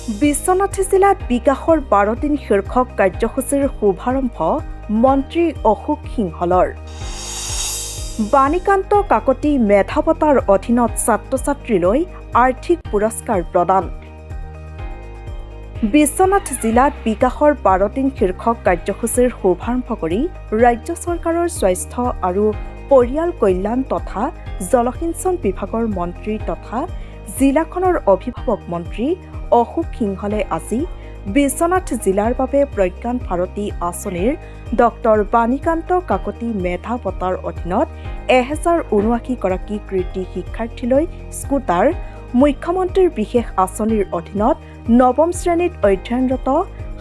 বিশ্বনাথ জিলাত বিকাশৰ 12 দিন শীৰ্ষক কাৰ্যসূচীৰ শুভাৰম্ভ মন্ত্ৰী অশোক সিংহলৰ। বাণীকান্ত কাকতি মেধা বঁটাৰ অধীনত ছাত্ৰ-ছাত্ৰীলৈ আৰ্থিক পুৰস্কাৰ প্ৰদান। বিশ্বনাথ জিলাত বিকাশৰ 12 দিন শীৰ্ষক কাৰ্যসূচীৰ শুভাৰম্ভ কৰি ৰাজ্য চৰকাৰৰ স্বাস্থ্য আৰু পৰিয়াল কল্যাণ তথা জলসিঞ্চন বিভাগৰ মন্ত্ৰী তথা জিলাখনৰ অভিভাৱক মন্ত্ৰী অশোক সিংহলে আজি বিশ্বনাথ জিলাৰ বাবে প্ৰজ্ঞান ভাৰতী আঁচনিৰ ডক্টৰ বাণীকান্ত কাকতি মেধা বঁটাৰ অধীনত 1079 গৰাকী কৃতি শিক্ষাৰ্থীলৈ স্কুটাৰ, মুখ্যমন্ত্ৰীৰ বিশেষ আঁচনিৰ অধীনত নৱম শ্ৰেণীত অধ্যয়নৰত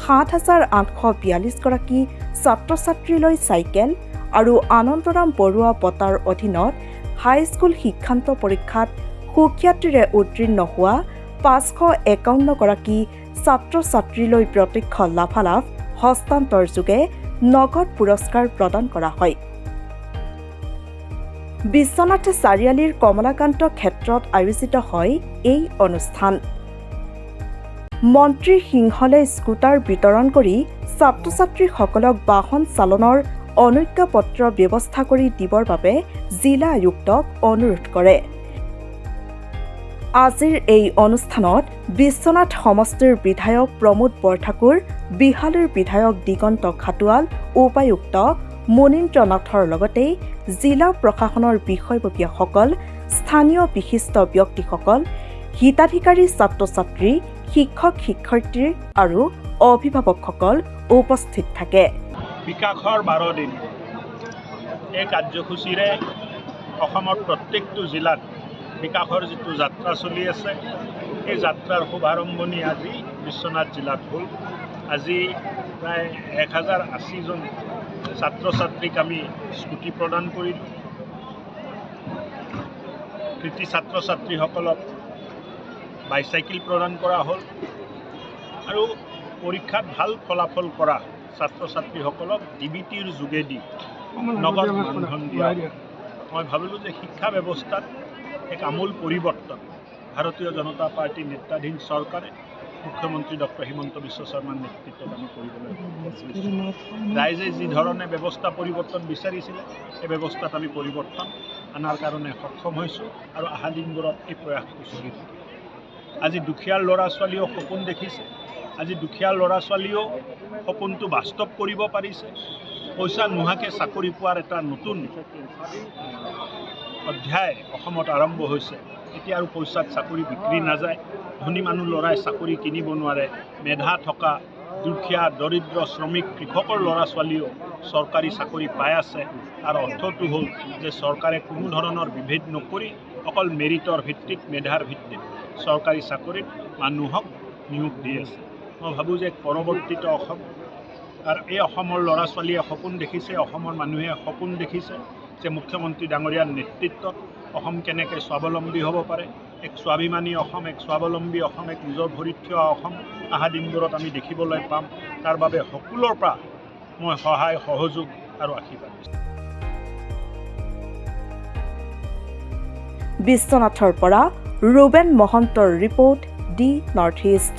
7842 গৰাকী ছাত্ৰ-ছাত্ৰীলৈ চাইকেল আৰু আনন্দৰাম বৰুৱা বঁটাৰ অধীনত হাইস্কুল শিক্ষান্ত পৰীক্ষাত সুখ্যাতিৰে উত্তীৰ্ণ হোৱা 551 গৰাকী ছাত্ৰ-ছাত্ৰীলৈ প্ৰত্যক্ষ লাভালাভ হস্তান্তৰ যোগে নগদ পুৰস্কাৰ প্ৰদান কৰা হয়। বিশ্বনাথ চাৰিআলিৰ কমলাকান্ত ক্ষেত্ৰত আয়োজিত হয় এই অনুষ্ঠান। মন্ত্ৰী সিংহলে স্কুটাৰ বিতৰণ কৰি ছাত্ৰ-ছাত্ৰীসকলক বাহন চালনৰ অনুজ্ঞাপত্ৰ ব্যৱস্থা কৰি দিবৰ বাবে জিলা আয়ুক্তক অনুৰোধ কৰে। আজিৰ এই অনুষ্ঠানত বিশ্বনাথ সমষ্টিৰ বিধায়ক প্ৰমোদ বৰঠাকুৰ, বিহালীৰ বিধায়ক দিগন্ত খাটোৱাল, উপায়ুক্ত মুনীন্দ্ৰ নাথৰ লগতে জিলা প্ৰশাসনৰ বিষয়ববীয়াসকল, স্থানীয় বিশিষ্ট ব্যক্তিসকল, হিতাধিকাৰী ছাত্ৰ-ছাত্ৰী, শিক্ষক-শিক্ষয়িত্ৰী আৰু অভিভাৱকসকল উপস্থিত থাকে। বিকাশৰ 12 দিন এই কাৰ্যসূচীৰে অসমৰ প্ৰত্যেকটো জিলাত বিকাশৰ যিটো যাত্ৰা চলি আছে, এই যাত্ৰাৰ শুভাৰম্ভণি আজি বিশ্বনাথ জিলাত হ'ল। আজি প্ৰায় 1080 জন ছাত্ৰ-ছাত্ৰীক আমি স্কুটি প্ৰদান কৰিলোঁ। কৃতি ছাত্ৰ-ছাত্ৰীসকলক বাইচাইকেল প্ৰদান কৰা হ'ল আৰু পৰীক্ষাত ভাল ফলাফল কৰা ছাত্ৰ-ছাত্ৰীসকলক DBTৰ যোগেদি নগদ মানধন দিয়া। মই ভাবিলোঁ যে শিক্ষা ব্যৱস্থাত এক আমূল পৰিৱৰ্তন ভাৰতীয় জনতা পাৰ্টীৰ নেতৃত্বাধীন চৰকাৰে মুখ্যমন্ত্ৰী ডক্টৰ হিমন্ত বিশ্ব শৰ্মাৰ নেতৃত্বত আমি কৰিবলৈ ৰাইজে যি ধৰণে ব্যৱস্থা পৰিৱৰ্তন বিচাৰিছিলে, এই ব্যৱস্থাত আমি পৰিৱৰ্তন অনাৰ কাৰণে সক্ষম হৈছোঁ আৰু অহা দিনবোৰত এই প্ৰয়াসটো চলি থাকে। আজি দুখীয়া ল'ৰা ছোৱালীয়েও সপোন দেখিছে, আজি দুখীয়া ল'ৰা ছোৱালীয়েও সপোনটো বাস্তৱ কৰিব পাৰিছে। পইচা নোহোৱাকৈ চাকৰি পোৱাৰ এটা নতুন অধ্যায় অসমত আৰম্ভ হৈছে। এতিয়া আৰু পইচাত চাকৰি বিক্ৰী নাযায়। ধনী মানুহ ল'ৰাই চাকৰি কিনিব নোৱাৰে। মেধা থকা দুখীয়া, দৰিদ্ৰ, শ্ৰমিক, কৃষকৰ ল'ৰা ছোৱালীয়েও চৰকাৰী চাকৰি পাই আছে। তাৰ অৰ্থটো হ'ল যে চৰকাৰে কোনো ধৰণৰ বিভেদ নকৰি অকল মেৰিটৰ ভিত্তিত, মেধাৰ ভিত্তিত চৰকাৰী চাকৰিত মানুহক নিয়োগ দি আছে। মই ভাবোঁ যে পৰৱৰ্তীত অসম আৰু এই অসমৰ ল'ৰা ছোৱালীয়ে সপোন দেখিছে, অসমৰ মানুহে সপোন দেখিছে যে মুখ্যমন্ত্ৰী ডাঙৰীয়াৰ নেতৃত্বত অসম কেনেকৈ স্বাৱলম্বী হ'ব পাৰে। এক স্বাভিমানী অসম, এক স্বাৱলম্বী অসম, এক নিজৰ ভৰিত থিয় অসম অহা দিনবোৰত আমি দেখিবলৈ পাম। তাৰ বাবে সকলোৰ পৰা মই সহায়, সহযোগ আৰু আশীৰ্বাদ দিছোঁ। বিশ্বনাথৰ পৰা ৰুবেন মহন্তৰ ৰিপৰ্ট, দি নৰ্থ ইষ্ট।